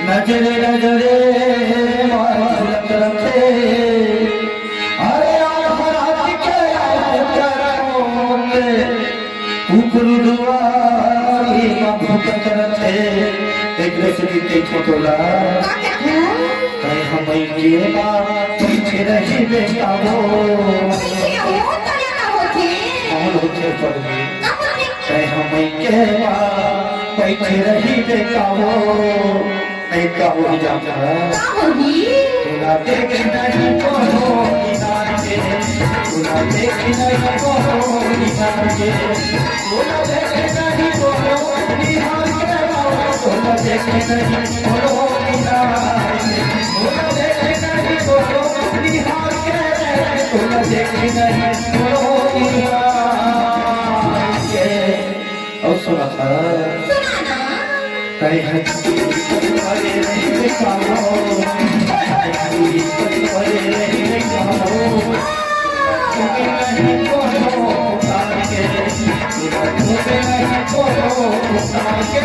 नजरे नजरे मारत रखे अरे हराज के करमोगे ऊपर दुआरी भूकत रखे एक रसगी ते छोटोला कहीं हम के बात पीछे रही बेकाबो कौन होते पर कहीं हम के बात पीछे रही बेकाबो नहीं का हो जाता तुला देख नहीं कोनो निहार के तुला देख नहीं कोनो निहार के तुला देख नहीं कोनो निहार के तुला देख नहीं कोनो निहार के तुला देख नहीं कोनो निहार के तुला देख नहीं कोनो निहार के और सुना था कहीं हर वाले नहीं कामो कहीं वाले नहीं कामो क्योंकि नहीं कोनो उतार के तुम्हें नहीं कोनो उतार के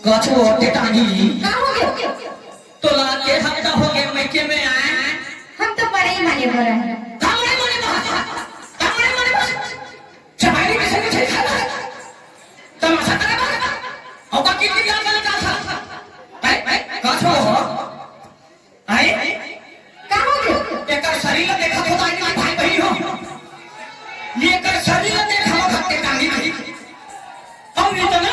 कछु होते टांगी तो लाके हफ्ता हो गए मैके में आए हम तो बड़े ही माने बोला है कामड़े माने चपाई में से खाना तमाशा करे और का कितनी गाल गलत था भाई कछु हो आए का हो गया एकर शरीर देखा तो भाई भाई हो ये कर शरीर देखा हो के टांगी हम इतना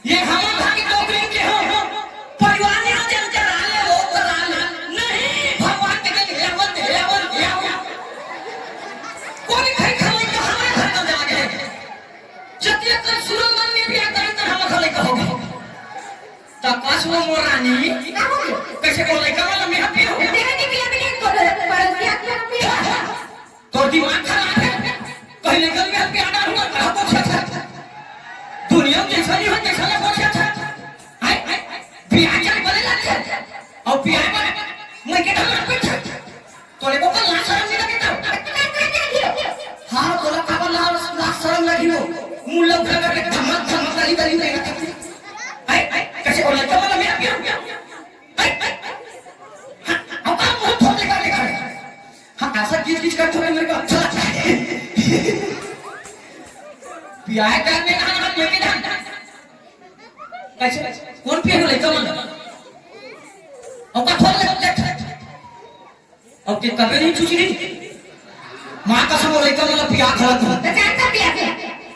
ये हम भाग डोगरी के हो परिवार ने जल जलाले वो कराना नहीं भगवान के लेवल कोई खाई खाले के हमारे घर में जाके जतिया कर सुरंगन में भी आकर तर हम खाले कहोगे तो कासवा मोरानी कैसे बोले कमल में हपी हो देखा कि पिया भी नहीं बोल पड़ोसिया के पिया तो दिमाग खराब है पहले कल में हपी आना हुआ कहा तो अच्छा दुनिया में जैसा नहीं हो जैसा लगा अच्छा हाय बियाह चल बदल जाते और बियाह में मैं के ढंग पे तोरे को लाश शर्म नहीं लगता हां तोला का लाश शर्म लगी हो मुल्ला उठा के धमक करी नहीं हाय कैसे बोला तो मैं पिया हाय अब का मुंह फोड़ लेकर खड़े हां ऐसा किस कर थोड़े मेरे को अच्छा लगता है बियाह करने का हाथ लेके ढंग कैसे कौन पिया ले कमल और का खोल ले अब के कभी नहीं चुची नहीं मां का समोले कमल पिया खड़ा था तो जानता पिया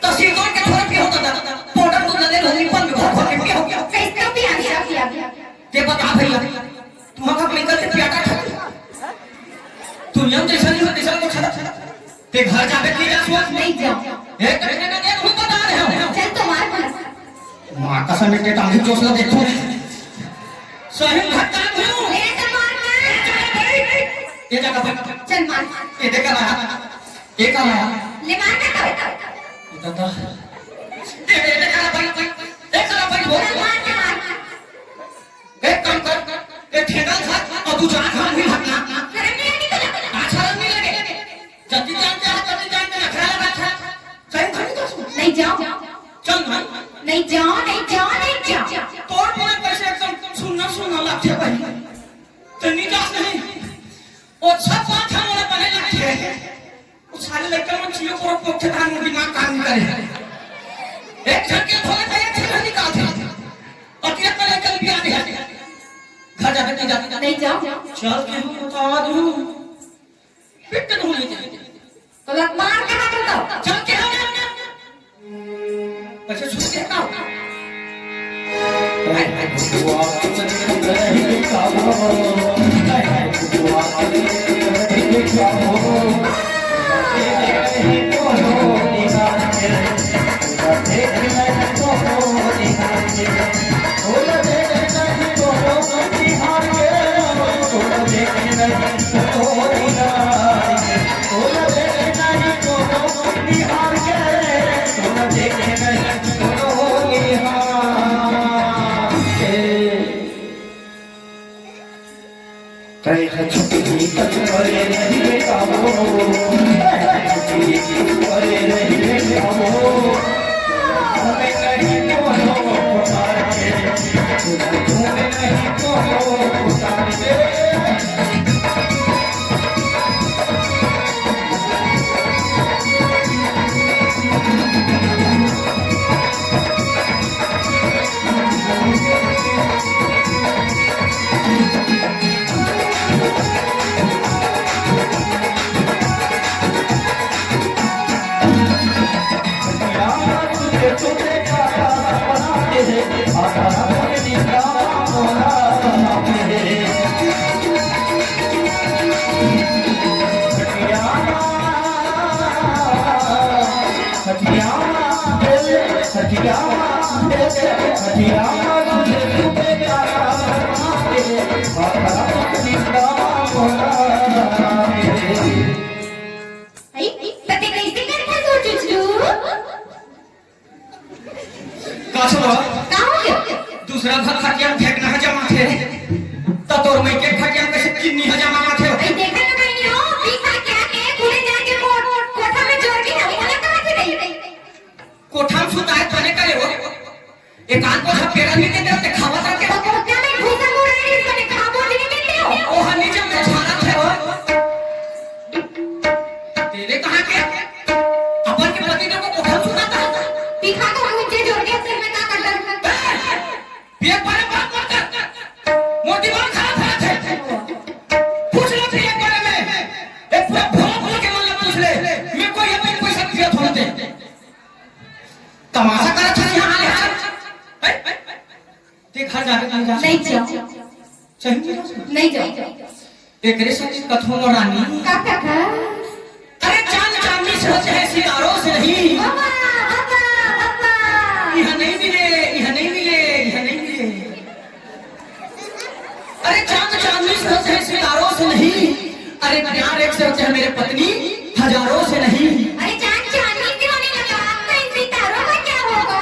तो सिरकोन के थोड़ा पिया होता था पाउडर को नले नली पर में घोर के पिया हो गया कैसे पिया के बता भैया तुम का निकल से पिया का दुनिया में जैसा नहीं हो जैसा को छड़ा ते घर जाके की रसवा नहीं जाओ एक करने का देख हम बता रहे हो चल तो मार मां का समय के टांगी चोसला देखो सही घटना हुई मेरे तो मार ये जगह पर चल मार ये देखा रहा ये कहा ले मार का तो ये दादा ये देखा रहा भाई देखा रहा भाई चल मार के मार एक काम कर ये ठेका खा और तू जान खा भी भागना शर्म नहीं आती तुझे अच्छा नहीं लगे जल्दी जान के रखा लगा था सही खड़ी तो नहीं जाओ चल ना नहीं जाओ नहीं जाओ नहीं जाओ तोड़ बिना कैसे एकदम सुनना लगते भाई तनी जास नहीं ओ सब बात हमारे बने लगते हैं वो सारे लड़के मन चियो को पोछे धान में दिमाग काम नहीं करे एक झटके थोड़े पे एक झटके निकालते और तेरे पे कल भी आते हैं घर जाके नहीं जाओ चल के हम बता दूं पिट दूं नहीं तो लग मार के हाथ उठाओ चल के हम अच्छा छूट के हटाओ दूसरा घर खटिया फेंकना है जमा थे तोर में के खटिया कैसे किन्नी है जमा थे भाई देखा तो नहीं हो पीसा क्या के पूरे जाके कोठा में जोड़ के हम वाला कहां से गई कोठा में सुता है तने करे हो एक आध को पेड़ा नहीं दे देते खावा था के तो कोठा में घुसा मुड़ रही है इसने खाबो नहीं मिलते हो ओ हनी जब में छाना थे हो तेरे कहां के अपन के पति को कोठा में सुताता पीखा को नीचे जोड़ के सिर में का करता पेट पर बात मत कर मोर दिमाग खराब है पूछ लो तेरे बारे में एक पूरा भोग के मन पूछ ले मैं कोई अपने पैसा दिया थोड़ा दे तमाशा कर था यहां आले ते घर जाके नहीं जाओ नहीं जाओ एक रे सच कथों रानी का अरे चांद चांदनी से होते हैं सितारों से नहीं बाबा यह नहीं मिले अरे चांद चांदनी से होते हैं सितारों से नहीं अरे प्यार एक से होते हैं मेरे पत्नी हजारों से नहीं अरे चांद चांदनी से होने लगा तो इन सितारों का क्या होगा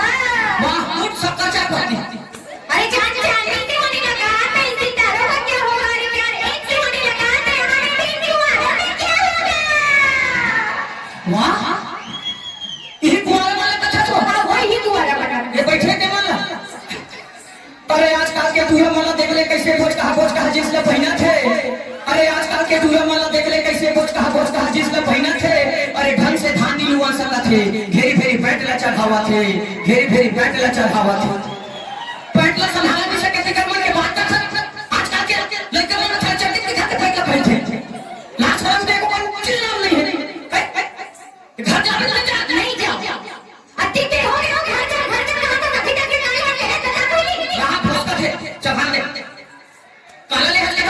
वाह कुछ सबका क्या करती अरे चांद चांदनी से होने लगा तो इन सितारों का क्या होगा अरे प्यार एक से होने लगा तो यहाँ में तीन दीवारों में क्या होगा वाह ये कुआरा वाला कथा तो वही दुआरा बना ये बैठे के वाला अरे आजकल के दूल्हा माला देख ले कैसे भोज कहा जिसने पहना थे अरे आजकल के दूल्हा माला देख ले कैसे भोज कहा जिसने पहना थे अरे ढंग से धान नहीं लुआ सका थे घेरी फेरी पैंट ला चढ़ावा थे पैंट ला संभाला नहीं सके थे कर्म के बात कर आजकल के लड़के मन था चढ़ते दिखाते पैंट ला पहनते लास्ट टाइम देखो पर चिल नाम नहीं है घर जाने नहीं जाओ अतिथि हो गए हो घर जा कहां तक अभी तक नहीं आए हैं कथा कोई यहां पहुंच थे चढ़ा ले काला ले हल्ले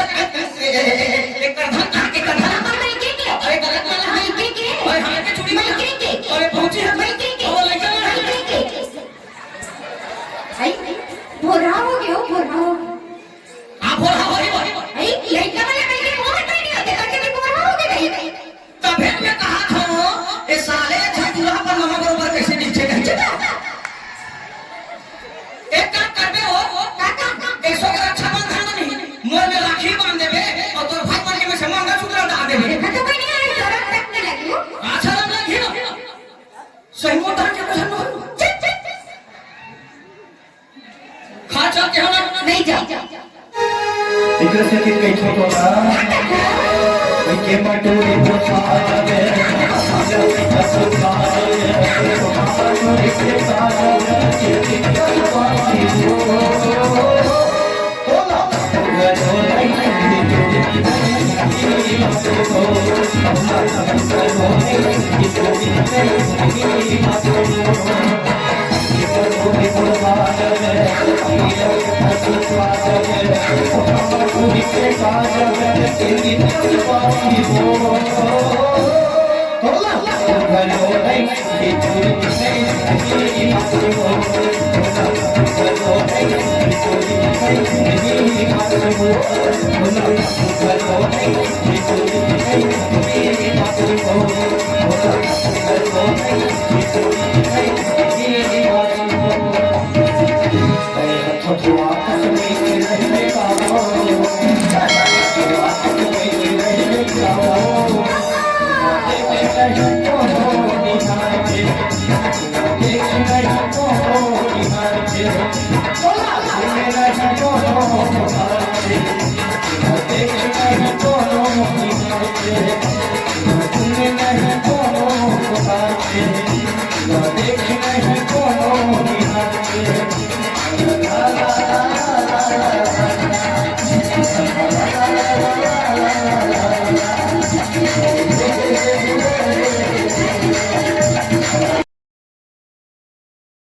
एक करधन कहां के करधन मैं के अरे गलत वाला है के ओए हमें के चुड़ी में के अरे पहुंची है मैं के ओ लड़का के ये मटोरी पुकारे मटोरी Thank you.